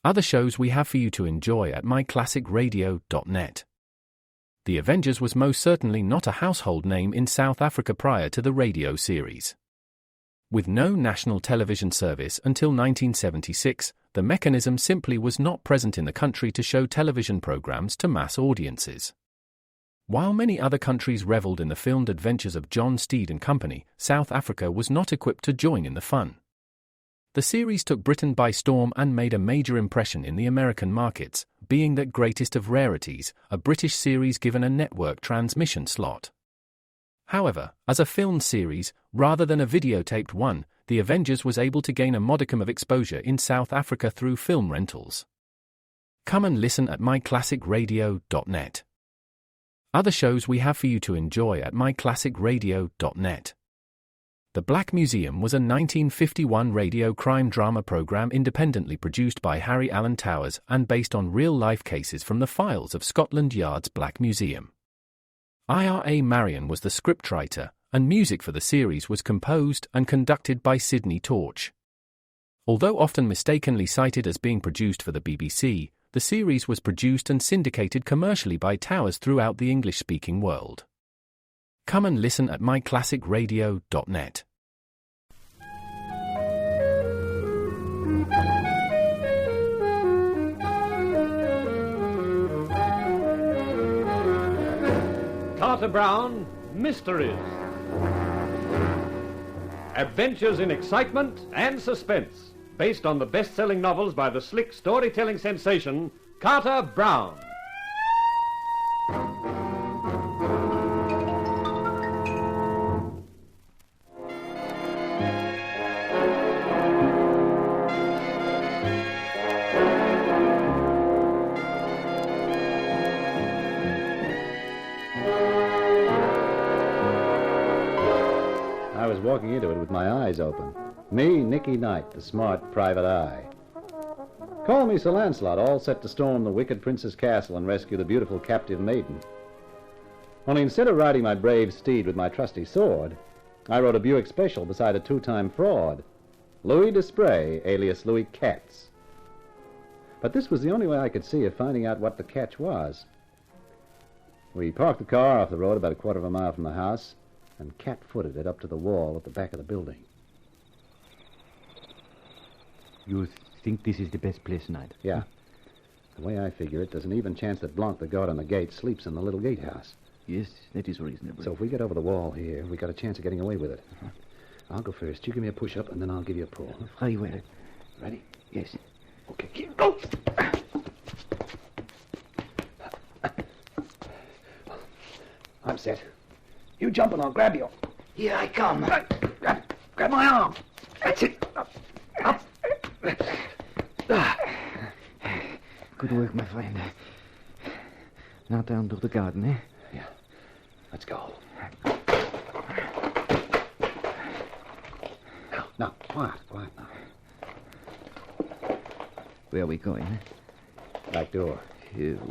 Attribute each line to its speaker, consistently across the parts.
Speaker 1: Other shows we have for you to enjoy at myclassicradio.net. The Avengers was most certainly not a household name in South Africa prior to the radio series. With no national television service until 1976, the mechanism simply was not present in the country to show television programs to mass audiences. While many other countries reveled in the filmed adventures of John Steed and company, South Africa was not equipped to join in the fun. The series took Britain by storm and made a major impression in the American markets, being that greatest of rarities, a British series given a network transmission slot. However, as a filmed series, rather than a videotaped one, The Avengers was able to gain a modicum of exposure in South Africa through film rentals. Come and listen at myclassicradio.net. Other shows we have for you to enjoy at myclassicradio.net. The Black Museum was a 1951 radio crime drama program independently produced by Harry Alan Towers and based on real-life cases from the files of Scotland Yard's Black Museum. Ira Marion was the scriptwriter, and music for the series was composed and conducted by Sidney Torch. Although often mistakenly cited as being produced for the BBC, the series was produced and syndicated commercially by Towers throughout the English-speaking world. Come and listen at myclassicradio.net.
Speaker 2: Carter Brown, Mysteries. Adventures in excitement and suspense, based on the best-selling novels by the slick storytelling sensation, Carter Brown.
Speaker 3: I was walking into it with my eyes open. Me, Nicky Knight, the smart private eye. Call me Sir Lancelot, all set to storm the wicked prince's castle and rescue the beautiful captive maiden. Only instead of riding my brave steed with my trusty sword, I rode a Buick Special beside a two-time fraud, Louis Desprez, alias Louis Katz. But this was the only way I could see of finding out what the catch was. We parked the car off the road about a quarter of a mile from the house and cat-footed it up to the wall at the back of the building.
Speaker 4: You think this is the best place, Knight?
Speaker 3: Yeah. The way I figure it, there's an even chance that Blanc, the guard on the gate, sleeps in the little gatehouse.
Speaker 4: Yes, that is reasonable.
Speaker 3: So if we get over the wall here, we got a chance of getting away with it. I'll go first. You give me a push-up, and then I'll give you a pull.
Speaker 4: Very well.
Speaker 3: Ready?
Speaker 4: Yes.
Speaker 3: Okay, go! I'm set. You jump and I'll grab you.
Speaker 4: Here I come.
Speaker 3: Grab my arm. That's it. Up.
Speaker 4: Good work, my friend. Now down to the garden, eh?
Speaker 3: Yeah. Let's go. Now, quiet now.
Speaker 4: Where are we going, eh?
Speaker 3: Back door.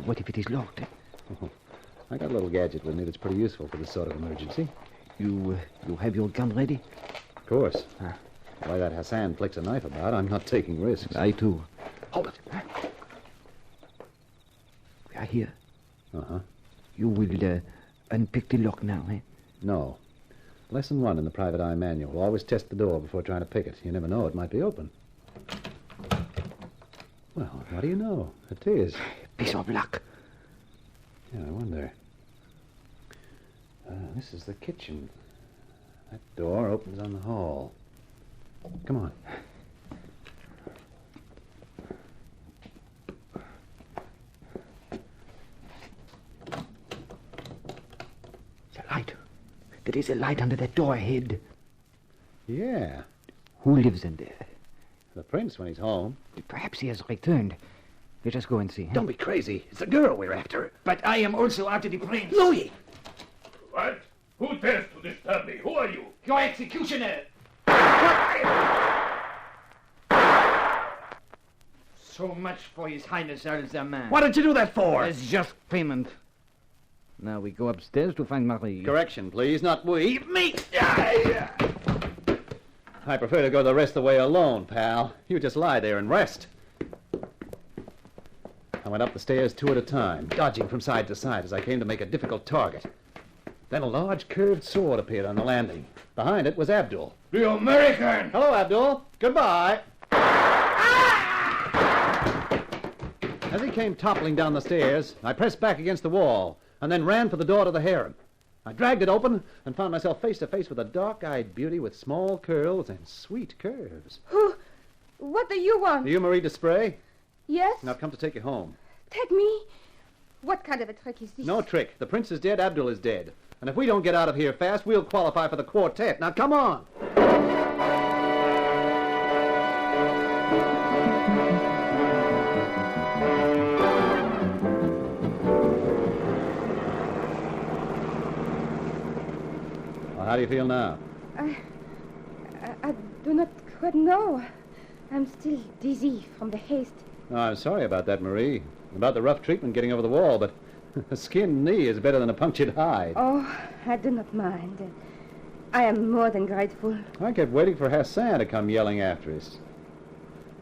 Speaker 4: What if it is locked?
Speaker 3: Oh, I got a little gadget with me that's pretty useful for this sort of emergency.
Speaker 4: You have your gun ready?
Speaker 3: Of course. The way that Hassan flicks a knife about, I'm not taking risks.
Speaker 4: I, too.
Speaker 3: Hold it.
Speaker 4: We are here.
Speaker 3: Uh-huh.
Speaker 4: You will unpick the lock now, eh?
Speaker 3: No. Lesson 1 in the private eye manual. Always test the door before trying to pick it. You never know, it might be open. Well, what do you know? It is.
Speaker 4: Piece of luck.
Speaker 3: Yeah, I wonder. This is the kitchen. That door opens on the hall. Come on.
Speaker 4: The light. There is a light under that door ahead.
Speaker 3: Yeah.
Speaker 4: Who lives in there?
Speaker 3: The prince when he's home.
Speaker 4: Perhaps he has returned. Let us go and see.
Speaker 3: Don't be crazy. It's the girl we're after.
Speaker 5: But I am also after the prince.
Speaker 3: Louis!
Speaker 6: What? Who dares to disturb me? Who are you?
Speaker 5: Your executioner. So much for His Highness Al-Zaman.
Speaker 3: What did you do that for?
Speaker 4: As just payment. Now we go upstairs to find Marie.
Speaker 3: Correction, please, not we. Me! I prefer to go the rest of the way alone, pal. You just lie there and rest. I went up the stairs 2 at a time, dodging from side to side as I came to make a difficult target. Then a large curved sword appeared on the landing. Behind it was Abdul.
Speaker 6: The American!
Speaker 3: Hello, Abdul. Goodbye. As he came toppling down the stairs, I pressed back against the wall and then ran for the door to the harem. I dragged it open and found myself face to face with a dark-eyed beauty with small curls and sweet curves.
Speaker 7: Who? What do you want?
Speaker 3: Are you Marie Desprez?
Speaker 7: Yes?
Speaker 3: I've come to take you home.
Speaker 7: Take me? What kind of a trick is this?
Speaker 3: No trick. The prince is dead, Abdul is dead. And if we don't get out of here fast, we'll qualify for the quartet. Now, come on. Well, how do you feel now?
Speaker 7: I do not quite know. I'm still dizzy from the haste.
Speaker 3: Oh, I'm sorry about that, Marie. About the rough treatment getting over the wall, but a skinned knee is better than a punctured hide.
Speaker 7: Oh, I do not mind. I am more than grateful.
Speaker 3: I kept waiting for Hassan to come yelling after us.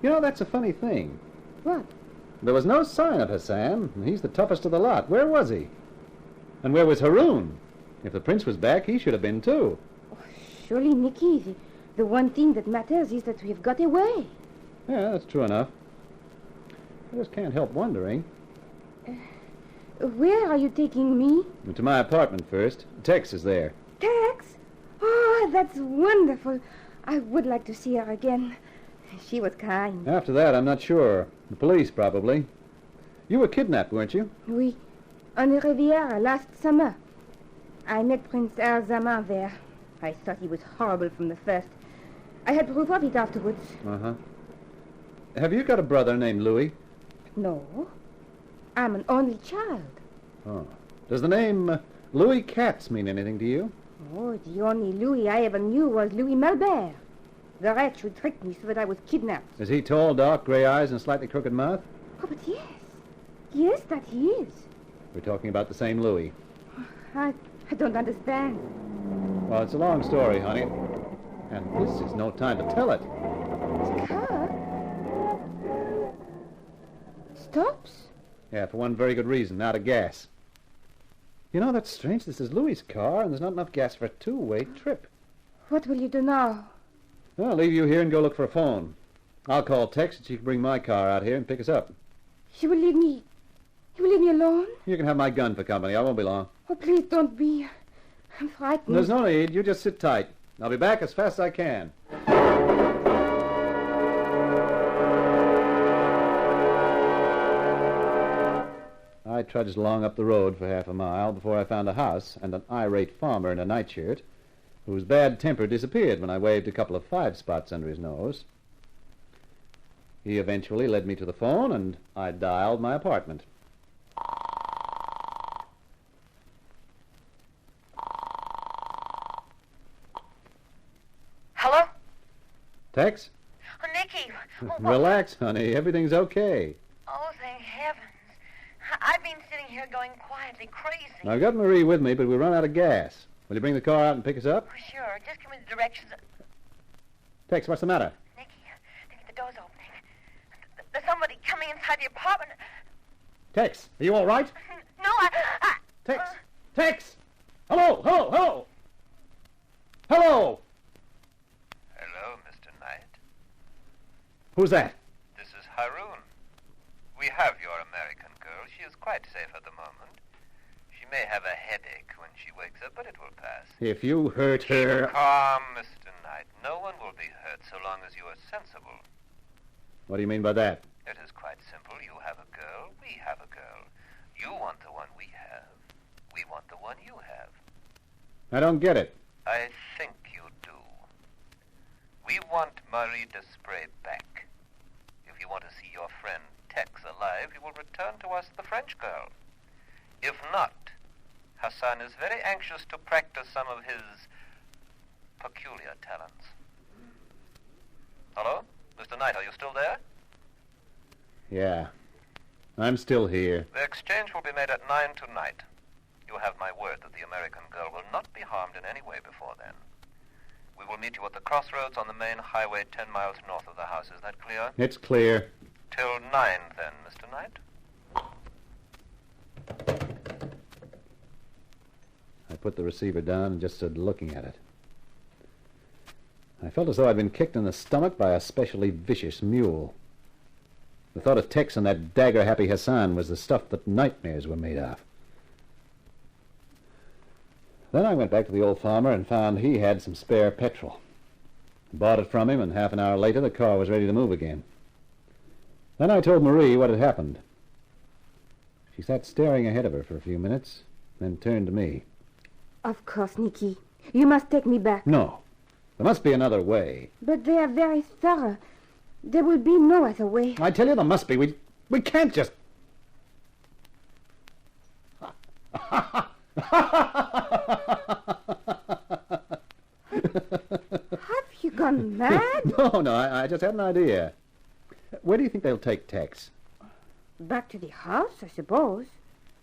Speaker 3: You know, that's a funny thing.
Speaker 7: What?
Speaker 3: There was no sign of Hassan, and he's the toughest of the lot. Where was he? And where was Haroun? If the prince was back, he should have been, too.
Speaker 7: Oh, surely, Nicky, the one thing that matters is that we have got away.
Speaker 3: Yeah, that's true enough. I just can't help wondering.
Speaker 7: Where are you taking me?
Speaker 3: To my apartment first. Tex is there.
Speaker 7: Tex? Oh, that's wonderful. I would like to see her again. She was kind.
Speaker 3: After that, I'm not sure. The police, probably. You were kidnapped, weren't you?
Speaker 7: Oui. On the Riviera last summer. I met Prince Al-Zaman there. I thought he was horrible from the first. I had proof of it afterwards.
Speaker 3: Uh-huh. Have you got a brother named Louis?
Speaker 7: No. I'm an only child.
Speaker 3: Oh. Does the name Louis Katz mean anything to you?
Speaker 7: Oh, the only Louis I ever knew was Louis Malbert. The wretch who tricked me so that I was kidnapped.
Speaker 3: Is he tall, dark, gray eyes, and slightly crooked mouth?
Speaker 7: Oh, but yes. Yes, that he is.
Speaker 3: We're talking about the same Louis.
Speaker 7: I don't understand.
Speaker 3: Well, it's a long story, honey. And this is no time to tell it.
Speaker 7: His car stops?
Speaker 3: Yeah, for one very good reason, out of gas. You know, that's strange. This is Louis's car, and there's not enough gas for a two-way trip.
Speaker 7: What will you do now?
Speaker 3: Well, I'll leave you here and go look for a phone. I'll call Tex and she can bring my car out here and pick us up.
Speaker 7: You will leave me alone?
Speaker 3: You can have my gun for company. I won't be long.
Speaker 7: Oh, please don't be. I'm frightened.
Speaker 3: There's no need. You just sit tight. I'll be back as fast as I can. I trudged along up the road for half a mile before I found a house and an irate farmer in a nightshirt whose bad temper disappeared when I waved a couple of 5 spots under his nose. He eventually led me to the phone, and I dialed my apartment.
Speaker 8: Hello?
Speaker 3: Tex?
Speaker 8: Oh, Nicky.
Speaker 3: Relax, honey. Everything's okay.
Speaker 8: Oh, thank heavens. I've been sitting here going quietly crazy.
Speaker 3: I've got Marie with me, but we run out of gas. Will you bring the car out and pick us up?
Speaker 8: Oh, sure. Just give me the directions.
Speaker 3: Tex, what's the matter?
Speaker 8: Nicky, the door's opening. There's somebody coming inside the apartment.
Speaker 3: Tex, are you all right?
Speaker 8: No, I
Speaker 3: Tex! Tex! Hello! Hello! Hello! Hello!
Speaker 9: Hello, Mr. Knight.
Speaker 3: Who's that?
Speaker 9: This is Haroun. We have your American girl. She is quite safe at the moment. She may have a headache when she wakes up, but it will pass.
Speaker 3: If you hurt her...
Speaker 9: Calm, Mr. Knight. No one will be hurt so long as you are sensible.
Speaker 3: What do you mean by that?
Speaker 9: It is quite simple. You have a girl. We have a girl. You want the one we have. We want the one you have.
Speaker 3: I don't get it.
Speaker 9: I think you do. We want Marie Desprez back. If you want to see your friend Tex alive, you will return to us the French girl. If not, Hassan is very anxious to practice some of his peculiar talents. Hello? Mr. Knight, are you still there?
Speaker 3: Yeah. I'm still here.
Speaker 9: The exchange will be made at 9 tonight. You have my word that the American girl will not be harmed in any way before then. We will meet you at the crossroads on the main highway 10 miles north of the house. Is that clear?
Speaker 3: It's clear.
Speaker 9: Till 9, then, Mr. Knight.
Speaker 3: I put the receiver down and just stood looking at it. I felt as though I'd been kicked in the stomach by a specially vicious mule. The thought of Tex and that dagger-happy Hassan was the stuff that nightmares were made of. Then I went back to the old farmer and found he had some spare petrol. Bought it from him, and half an hour later the car was ready to move again. Then I told Marie what had happened. She sat staring ahead of her for a few minutes, then turned to me.
Speaker 7: Of course, Nicky. You must take me back.
Speaker 3: No. There must be another way.
Speaker 7: But they are very thorough. There will be no other way.
Speaker 3: I tell you there must be. We can't just...
Speaker 7: Have you gone mad?
Speaker 3: No, I just had an idea. Where do you think they'll take Tex?
Speaker 7: Back to the house, I suppose.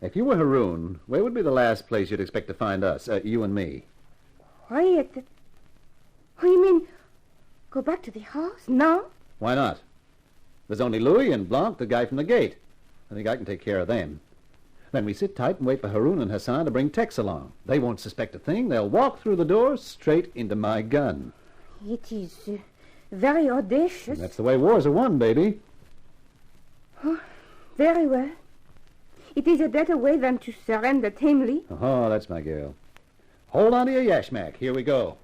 Speaker 3: If you were Haroun, where would be the last place you'd expect to find us, you and me?
Speaker 7: Why, Oh, you mean go back to the house? No?
Speaker 3: Why not? There's only Louis and Blanc, the guy from the gate. I think I can take care of them. Then we sit tight and wait for Haroun and Hassan to bring Tex along. They won't suspect a thing. They'll walk through the door straight into my gun.
Speaker 7: It is very audacious.
Speaker 3: And that's the way wars are won, baby.
Speaker 7: Oh, very well. It is a better way than to surrender tamely.
Speaker 3: Oh, that's my girl. Hold on to your yashmak. Here we go.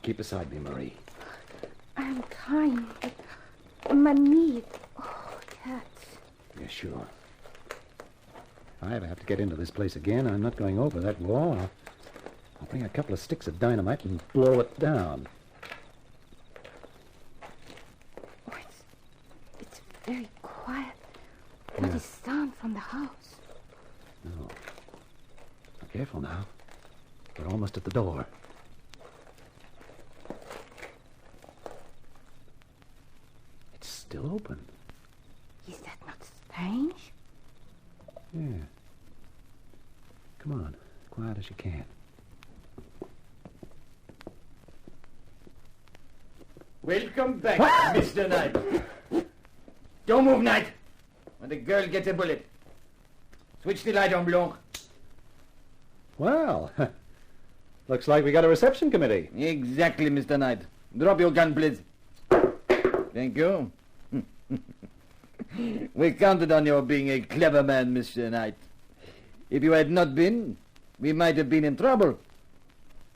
Speaker 3: Keep beside me, Marie.
Speaker 7: I'm trying, but my knee... Oh, it hurts.
Speaker 3: Yeah, sure. If I ever have to get into this place again, I'm not going over that wall. I'll bring a couple of sticks of dynamite and blow it down.
Speaker 7: Oh, it's very quiet. Not a sound from the house.
Speaker 3: No. Now, careful now. We're almost at the door. Still open.
Speaker 7: Is that not strange?
Speaker 3: Yeah. Come on, quiet as you can.
Speaker 5: Welcome back, Mr. Knight. Don't move, Knight. When the girl gets a bullet. Switch the light on, Blanc.
Speaker 3: Well, looks like we got a reception committee.
Speaker 5: Exactly, Mr. Knight. Drop your gun, please. Thank you. We counted on your being a clever man, Mr. Knight. If you had not been, we might have been in trouble.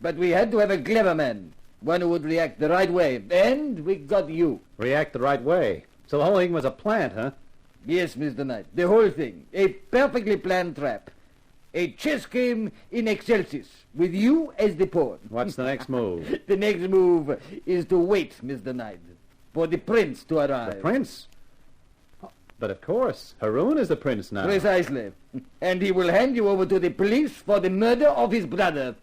Speaker 5: But we had to have a clever man, one who would react the right way, and we got you.
Speaker 3: React the right way? So the whole thing was a plant, huh?
Speaker 5: Yes, Mr. Knight, the whole thing. A perfectly planned trap. A chess game in excelsis, with you as the pawn.
Speaker 3: What's the next move?
Speaker 5: The next move is to wait, Mr. Knight, for the prince to arrive.
Speaker 3: The prince? But of course, Haroun is the prince now.
Speaker 5: Precisely. And he will hand you over to the police for the murder of his brother.